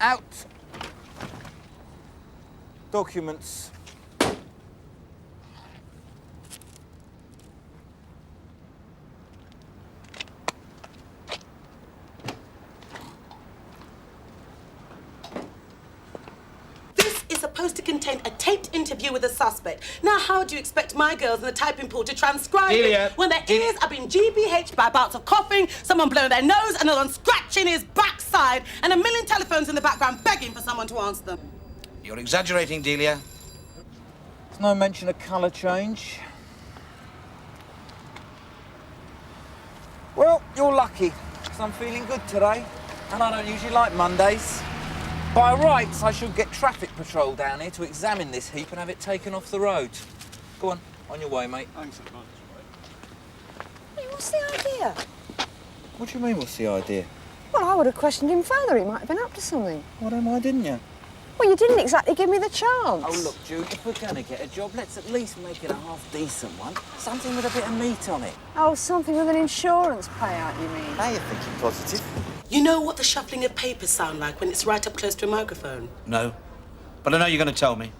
Out. Documents. Supposed to contain a taped interview with a suspect. Now, how do you expect my girls in the typing pool to transcribe it when their ears are being GBH'd by bouts of coughing, someone blowing their nose, another one scratching his backside, and a million telephones in the background begging for someone to answer them? You're exaggerating, Delia. There's no mention of colour change. Well, you're lucky, because I'm feeling good today, and I don't usually like Mondays. By rights, I should get traffic patrol down here to examine this heap and have it taken off the road. Go on your way, mate. Thanks so much. Hey, what's the idea? What do you mean, what's the idea? Well, I would have questioned him further. He might have been up to something. Well, then why didn't you? Well, you didn't exactly give me the chance. Oh, look, Jude, if we're going to get a job, let's at least make it a half-decent one. Something with a bit of meat on it. Oh, something with an insurance payout, you mean? Now you're thinking positive. You know what the shuffling of papers sound like when it's right up close to a microphone? No. But I know you're going to tell me.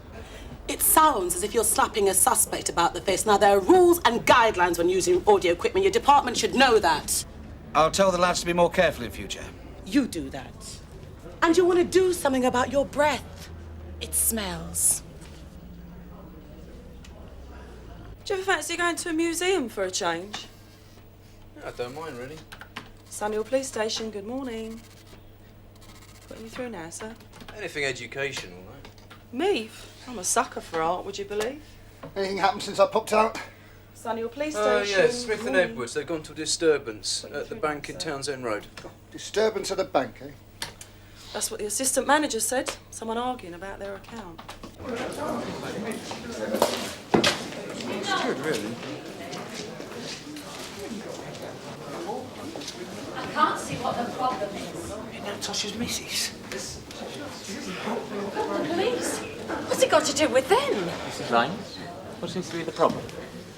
It sounds as if you're slapping a suspect about the face. Now, there are rules and guidelines when using audio equipment. Your department should know that. I'll tell the lads to be more careful in future. You do that. And you want to do something about your breath. It smells. Do you ever fancy going to a museum for a change? Yeah, I don't mind, really. Standoff Police Station, good morning. Putting you through now, sir. Anything educational, right? Me? I'm a sucker for art, would you believe? Anything happened since I popped out? Standoff Police Oh, Station. yeah, Smith and Edwards. They've gone to disturbance at the bank in Townsend Road. Disturbance at the bank, eh? That's what the assistant manager said. Someone arguing about their account. It's good, really. I can't see what the problem is. Isn't that Tosh's missus? The police? What's it got to do with them? Mrs. Lyons, what seems to be the problem?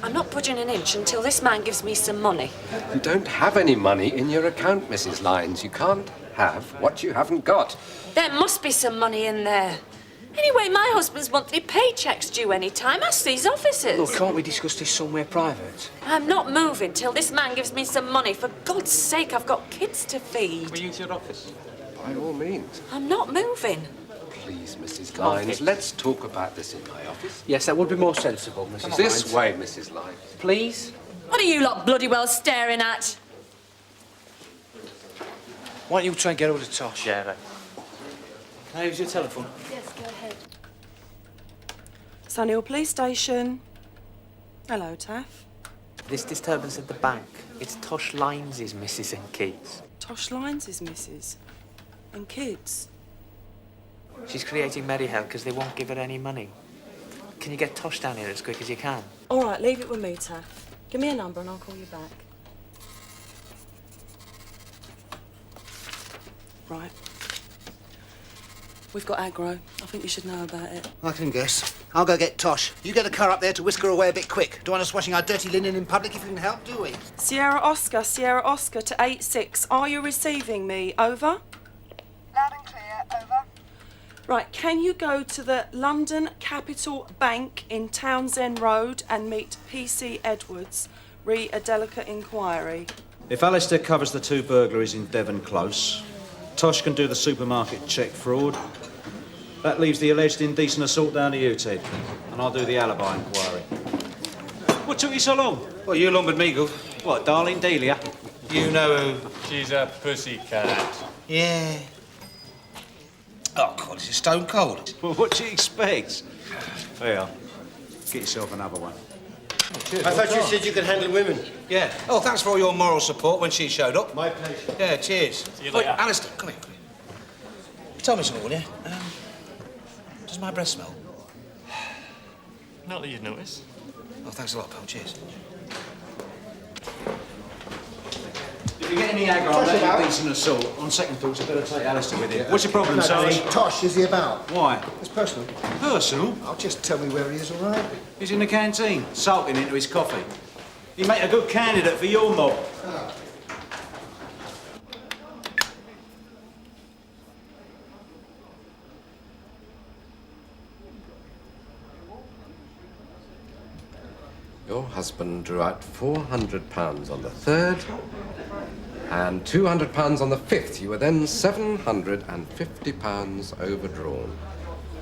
I'm not budging an inch until this man gives me some money. You don't have any money in your account, Mrs. Lyons. You can't have what you haven't got. There must be some money in there. Anyway, my husband's monthly paycheck's due any time. Ask these officers. Look, can't we discuss this somewhere private? I'm not moving till this man gives me some money. For God's sake, I've got kids to feed. Will you to your office? By all means. I'm not moving. Please, Mrs. Lyons, let's talk about this in my office. Yes, that would be more sensible, Mrs. This Lyons. way, Mrs. Lyons. Please? What are you lot bloody well staring at? Why don't you try and get hold of Tosh? Yeah, right. Can I use your telephone? Yes, go ahead. Standoff Police Station. Hello, Taff. This disturbance at the bank, it's Tosh Lyons' missus and kids. Tosh Lyons' missus. And kids. She's creating merry hell because they won't give her any money. Can you get Tosh down here as quick as you can? All right, leave it with me, Taff. Give me a number and I'll call you back. Right. We've got aggro. I think you should know about it. I can guess. I'll go get Tosh. You get a car up there to whisk her away a bit quick. Don't want us washing our dirty linen in public if you can help, do we? Sierra Oscar to 86. Are you receiving me? Over? Loud and clear, over. Right, can you go to the London Capital Bank in Townsend Road and meet PC Edwards? Re a delicate inquiry. If Alistair covers the 2 burglaries in Devon Close, Tosh can do the supermarket cheque fraud. That leaves the alleged indecent assault down to you, Ted. And I'll do the alibi inquiry. What took you so long? Well, you lumbered me, Goof. What, darling Delia? You know who? She's a pussycat. Yeah. Oh, God, this is stone cold. Well, what do you expect? There, get yourself another one. I thought you said you could handle women. Yeah. Oh, thanks for all your moral support when she showed up. My pleasure. Yeah, cheers. See you later. Alistair, come here. Tell me something, will you? Does my breath smell? Not that you'd notice. Oh, thanks a lot, pal. Cheers. If you get any aggro on that indecent assault, on second thoughts, I better take Alistair with you. What's your problem, Sarge? Tosh, is he about? Why? It's personal. Personal? I'll just tell me where he is, all right? He's in the canteen, sulking into his coffee. He'd make a good candidate for your mob. Your husband drew out £400 on the 3rd and £200 on the 5th. You were then £750 overdrawn.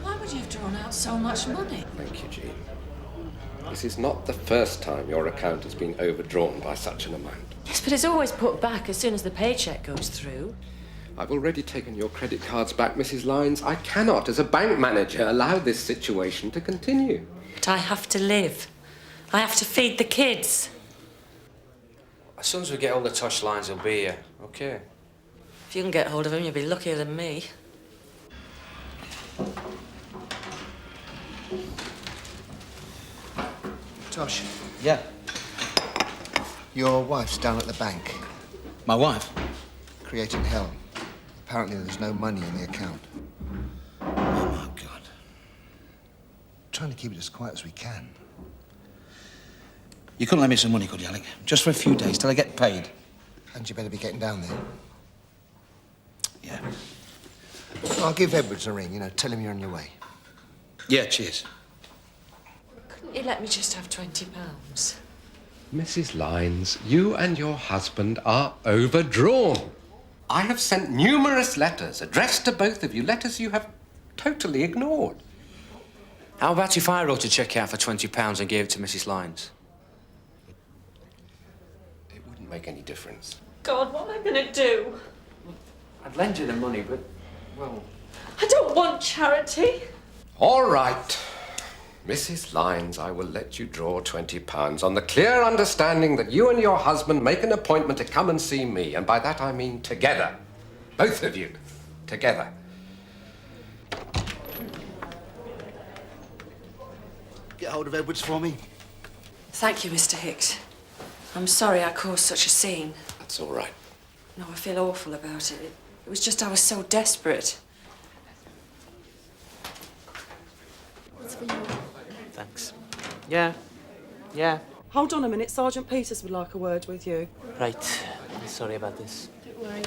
Why would you have drawn out so much money? Thank you, Jean. This is not the first time your account has been overdrawn by such an amount. Yes, but it's always put back as soon as the paycheck goes through. I've already taken your credit cards back, Mrs. Lyons. I cannot, as a bank manager, allow this situation to continue. But I have to live. I have to feed the kids. As soon as we get all the Tosh lines, he'll be here, OK? If you can get hold of him, you'll be luckier than me. Tosh, Yeah. your wife's down at the bank, My wife? creating hell. Apparently there's no money in the account. Oh, my God. Trying to keep it as quiet as we can. You couldn't lend me some money, could you, Alec? Just for a few days, till I get paid. And you better be getting down there. Yeah. I'll give Edwards a ring, tell him you're on your way. Yeah, cheers. Couldn't you let me just have £20? Mrs. Lyons, you and your husband are overdrawn. I have sent numerous letters addressed to both of you, letters you have totally ignored. How about if I wrote a cheque out for £20 and gave it to Mrs. Lyons? It wouldn't make any difference. God, what am I going to do? I'd lend you the money, but, well... I don't want charity. All right. Mrs. Lyons, I will let you draw £20 on the clear understanding that you and your husband make an appointment to come and see me, and by that I mean together. Both of you. Together. Get hold of Edwards for me. Thank you, Mr. Hicks. I'm sorry I caused such a scene. That's all right. No, I feel awful about it. It was just I was so desperate. What's for you? Thanks. Yeah. Yeah. Hold on a minute. Sergeant Peters would like a word with you. Right. Sorry about this. Don't worry.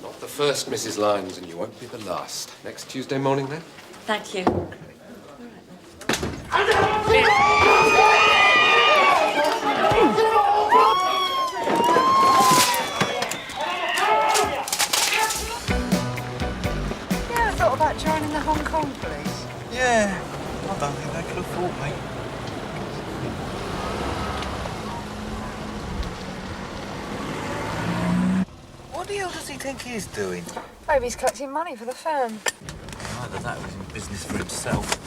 Not the first, Mrs. Lyons, and you won't be the last. Next Tuesday morning, then? Thank you. Yeah, I thought about joining the Hong Kong police. Yeah, I don't think they could afford me. What the hell does he think he's doing? Maybe he's collecting money for the firm. Either that or he's in business for himself.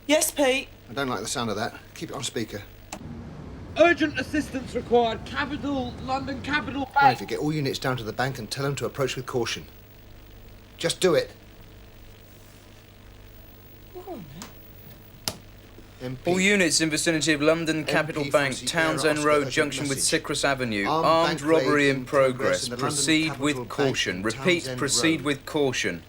Yes, Pete? I don't like the sound of that. Keep it on speaker. Urgent assistance required. Capital, London Capital Right, Bank. if you get all units down to the bank and tell them to approach with caution. Just do it. MP. All units in vicinity of London Capital MP Bank, from Sierra Townsend Oscar, Road, urgent junction with message. Cyprus Avenue. Armed Armed bank robbery raid in progress. in the London Proceed Capital with Bank caution. in Repeat, Townsend proceed Road. with caution.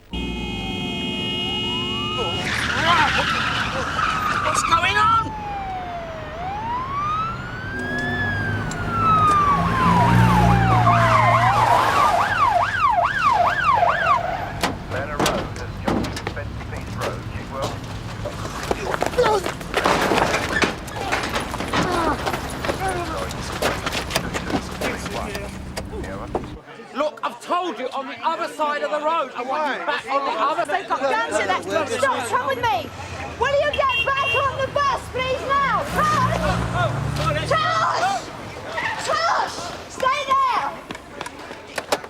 What's going on? Look, I've told you, on the other side of the road. I want you back on the other side. Answer that. Stop, come with me. Will you get back on the bus, please, now? Tosh! Tosh! Stay there!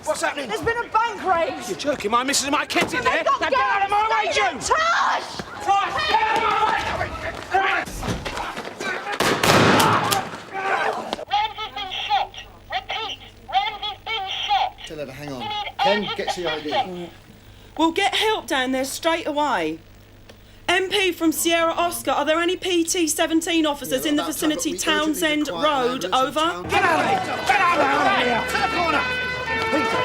What's happening? There's been a bank raid. You're joking. My missus and my kids in there. They've got Now get out of my way, Stay there. June! Tosh! Tosh, get out of my way! Ramsey's been shot. Repeat, Ramsey's been shot. Tell her to hang on. Ken, get CID. We'll get help down there straight away. MP from Sierra Oscar, are there any PT-17 officers in the vicinity Townsend Road? Over. Get out of here! Get out of here! To the corner! Peter,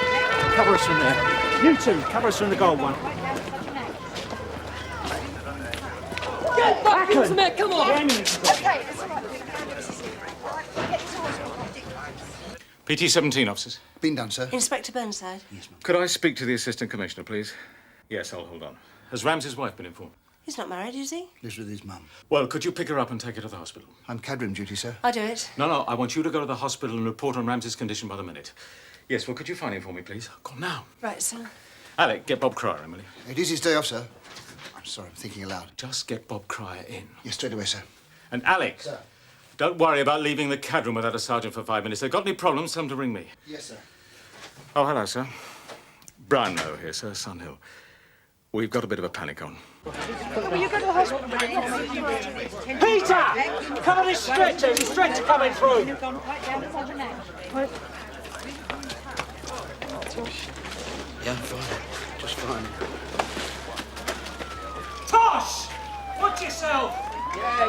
cover us from there. You two, cover us from the gold one. Get back into there, come on! Okay. PT-17 officers. Been done, sir. Inspector Burnside. Yes, ma'am. Could I speak to the Assistant Commissioner, please? Yes, I'll hold on. Has Ramsey's wife been informed? He's not married, is he? Lives with his mum. Well, could you pick her up and take her to the hospital? I'm CAD room duty, sir. I do it. No, I want you to go to the hospital and report on Ramsey's condition by the minute. Yes, well, could you find him for me, please? Go on now. Right, sir. Alec, get Bob Cryer, Emily. It is his day off, sir. I'm sorry, I'm thinking aloud. Just get Bob Cryer in. Yes, straight away, sir. And Alec, Sir. don't worry about leaving the CAD room without a sergeant for 5 minutes. If they've got any problems, tell them to ring me. Yes, sir. Oh, hello, sir. Brownlow here, sir, Sunhill. We've got a bit of a panic on. Will you go to the hospital? Peter! Come on this stretcher. There's a stretcher coming through. Yeah, fine. Just fine. Tosh! Watch yourself! Yeah.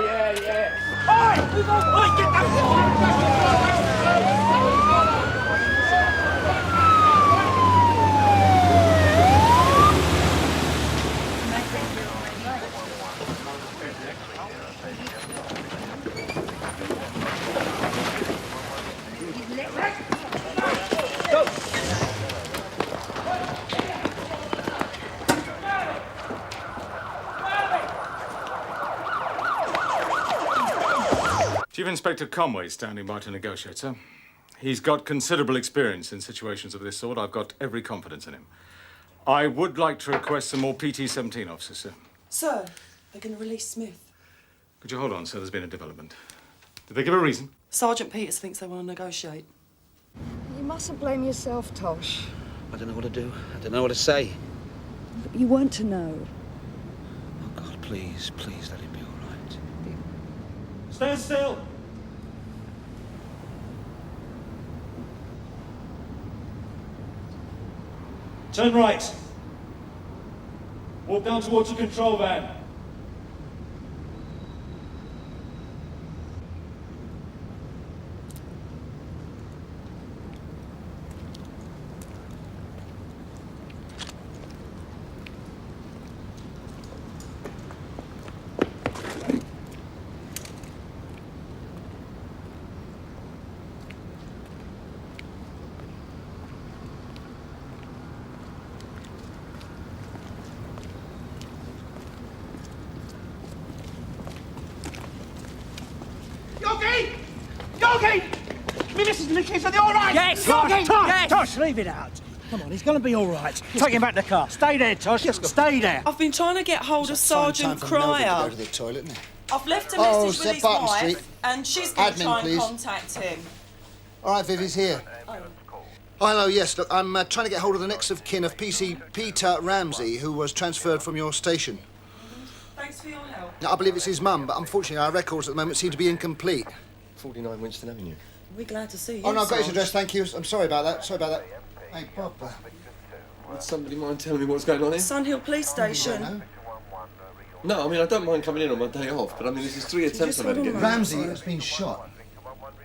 Oi! Oi, get that! Chief Inspector Conway standing by to negotiate, sir. He's got considerable experience in situations of this sort. I've got every confidence in him. I would like to request some more PT-17 officers, sir. Sir, they're going to release Smith. Could you hold on, sir? There's been a development. Did they give a reason? Sergeant Peters thinks they want to negotiate. You mustn't blame yourself, Tosh. I don't know what to do. I don't know what to say. But you want to know. Oh, God, please let it be all right. Stand still. Turn right. Walk down towards the control van. Yogi! Me missus and the kids, are they all right? Yes! Yogi! Tosh! Tosh, leave it out. Come on, he's going to be all right. Take him back to the car. Stay there, Tosh. Stay there. I've been trying to get hold of Sergeant Go Cryer. to the toilet, isn't it? I've left a message with his Barton wife, Street. and she's going to Admin, try and please. contact him. All right, Viv, he's here. Oh, hello, yes. Look, I'm trying to get hold of the next of kin of PC Peter Ramsey, who was transferred from your station. Thanks for your help. Now, I believe it's his mum, but unfortunately our records at the moment seem to be incomplete. 49 Winston Avenue. We're glad to see you. Oh, no, I've got his Sarge. address, thank you. I'm sorry about that. Hey, Bob. Would somebody mind telling me what's going on here? Sunhill Police Station. No, I mean, I don't mind coming in on my day off, but I mean, this is 3 attempts I've had to get. Ramsey has been shot.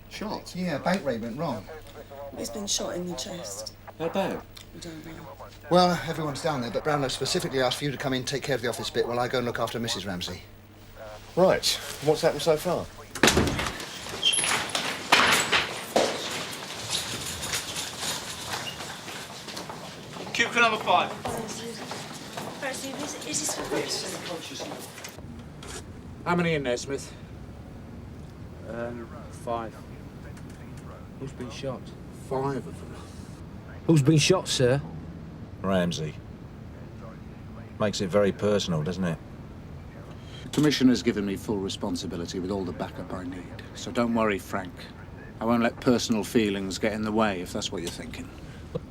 Shot? Yeah, bank raid went wrong. He's been shot in the chest. How bad? We don't know. Well, everyone's down there, but Brownlow specifically asked for you to come in and take care of the office bit while I go and look after Mrs. Ramsey. Right. What's happened so far? Cubicle number 5. Is this for How many in there, Smith? 5. Who's been shot? 5 of them. Who's been shot, sir? Ramsey. Makes it very personal, doesn't it? The Commissioner's given me full responsibility with all the backup I need. So don't worry, Frank. I won't let personal feelings get in the way, if that's what you're thinking.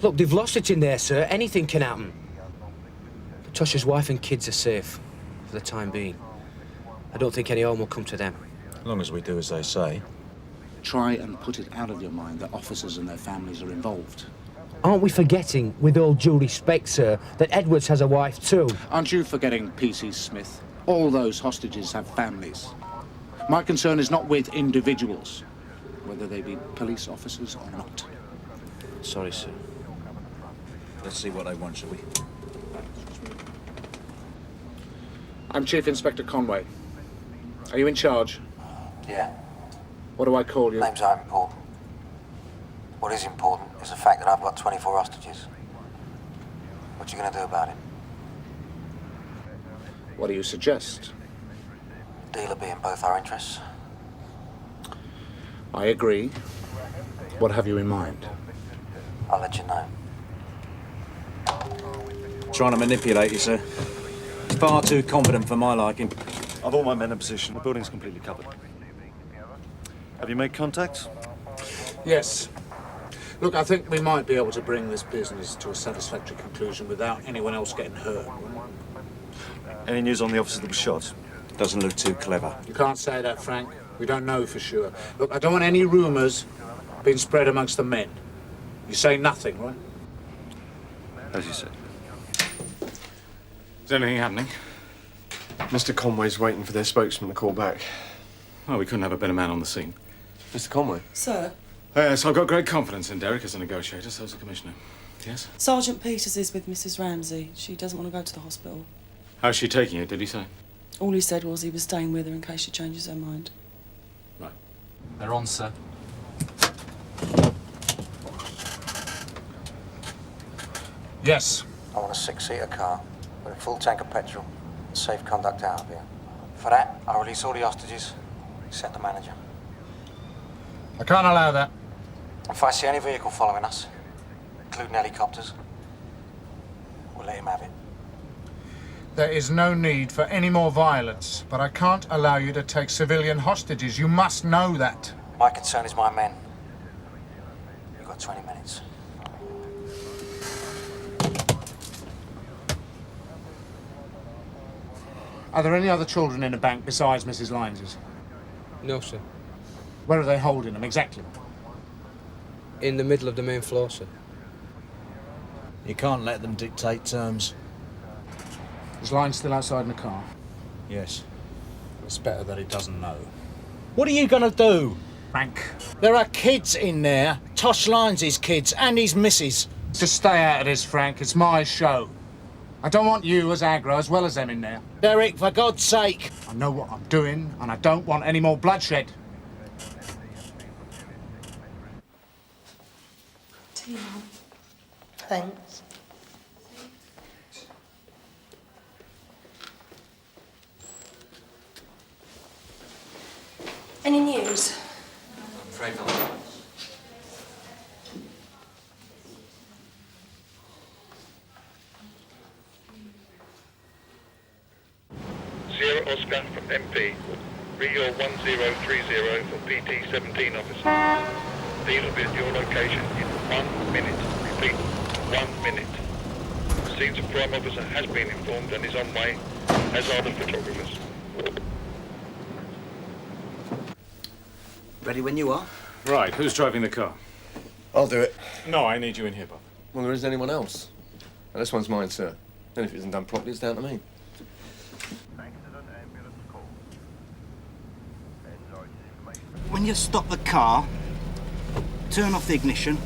Look, they've lost it in there, sir. Anything can happen. But Tosh's wife and kids are safe, for the time being. I don't think any harm will come to them. As long as we do as they say. Try and put it out of your mind that officers and their families are involved. Aren't we forgetting, with all due respect, sir, that Edwards has a wife too? Aren't you forgetting PC Smith? All those hostages have families. My concern is not with individuals, whether they be police officers or not. Sorry, sir. Let's see what they want, shall we? I'm Chief Inspector Conway. Are you in charge? Yeah. What do I call you? Names aren't important. What is important is the fact that I've got 24 hostages. What you gonna do about it? What do you suggest? Deal will be in both our interests. I agree. What have you in mind? I'll let you know. Trying to manipulate you, sir. Far too confident for my liking. I've all my men in position. The building's completely covered. Have you made contact? Yes. Look, I think we might be able to bring this business to a satisfactory conclusion without anyone else getting hurt. Any news on the officer that was shot? Doesn't look too clever. You can't say that, Frank. We don't know for sure. Look, I don't want any rumours being spread amongst the men. You say nothing, right? As you said. Is anything happening? Mr. Conway's waiting for their spokesman to call back. Well, we couldn't have a better man on the scene. Mr. Conway? Sir? Yes, I've got great confidence in Derek as a negotiator, so's the Commissioner. Yes? Sergeant Peters is with Mrs. Ramsey. She doesn't want to go to the hospital. How's she taking it, did he say? All he said was he was staying with her in case she changes her mind. Right. They're on, sir. Yes. I want a 6-seater car with a full tank of petrol and safe conduct out of here. For that, I'll release all the hostages, except the manager. I can't allow that. If I see any vehicle following us, including helicopters, we'll let him have it. There is no need for any more violence, but I can't allow you to take civilian hostages. You must know that. My concern is my men. You've got 20 minutes. Are there any other children in the bank besides Mrs. Lynes's? No, sir. Where are they holding them, exactly? In the middle of the main floor, sir. You can't let them dictate terms. Is Lynes still outside in the car? Yes. It's better that he doesn't know. What are you gonna do? Frank. There are kids in there. Tosh Lynes' kids and his missus. Just stay out of this, Frank. It's my show. I don't want you as aggro as well as them in there. Derek, for God's sake. I know what I'm doing, and I don't want any more bloodshed. Tea, Mum. Thanks. Any news? I'm afraid not. Sierra Oscar from MP. Rio 1030 for PT-17 officer. These will be at your location in 1 minute. Repeat, 1 minute. The scenes of crime officer has been informed and is on way, as are the photographers. Ready when you are. Right, who's driving the car? I'll do it. No, I need you in here, Bob. Well, there isn't anyone else. Now, this one's mine, sir. And if it isn't done properly, it's down to me. When you stop the car, turn off the ignition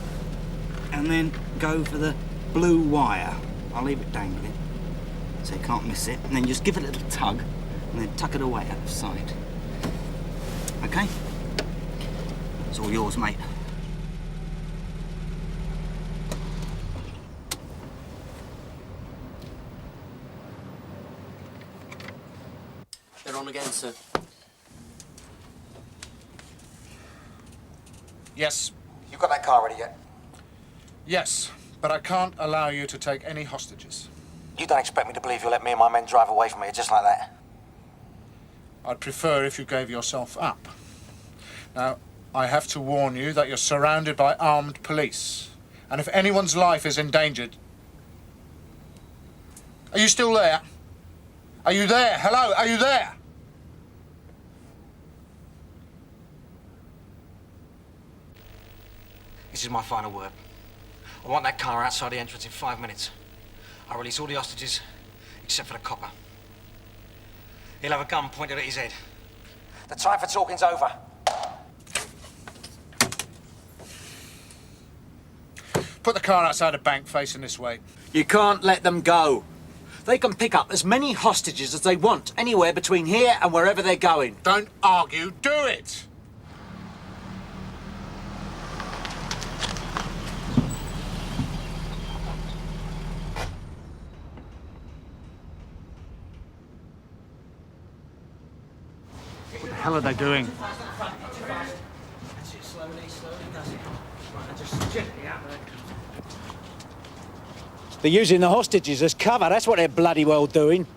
and then go for the blue wire. I'll leave it dangling so you can't miss it. And then just give it a little tug and then tuck it away out of sight. Okay? It's all yours, mate. They're on again, sir. Yes. You got that car ready yet? Yes, but I can't allow you to take any hostages. You don't expect me to believe you'll let me and my men drive away from here just like that? I'd prefer if you gave yourself up. Now, I have to warn you that you're surrounded by armed police. And if anyone's life is endangered... Are you still there? Are you there? Hello, are you there? This is my final word. I want that car outside the entrance in 5 minutes. I'll release all the hostages, except for the copper. He'll have a gun pointed at his head. The time for talking's over. Put the car outside the bank facing this way. You can't let them go. They can pick up as many hostages as they want, anywhere between here and wherever they're going. Don't argue, do it! What the hell are they doing? They're using the hostages as cover. That's what they're bloody well doing.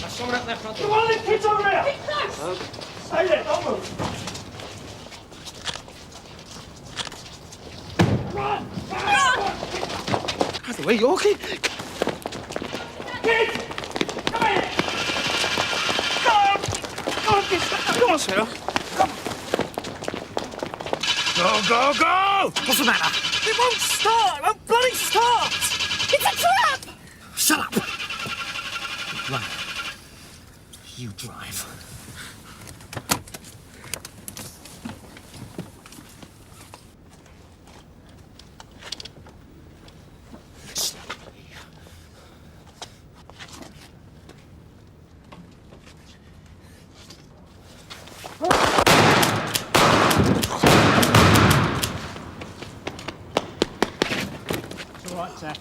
Someone up there front. Come on, kids over here! Keep close! Stay there, don't move. Run! Run! That's the way, Yorkie. Kids! Come here! Go on! Go on, kids! Come on, Sarah. Come on. Go, go, go! What's the matter? It won't start! It won't bloody start! It's a trap! Shut up! Run. You drive.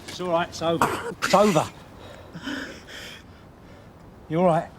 It's all right, it's over. It's over. You all right?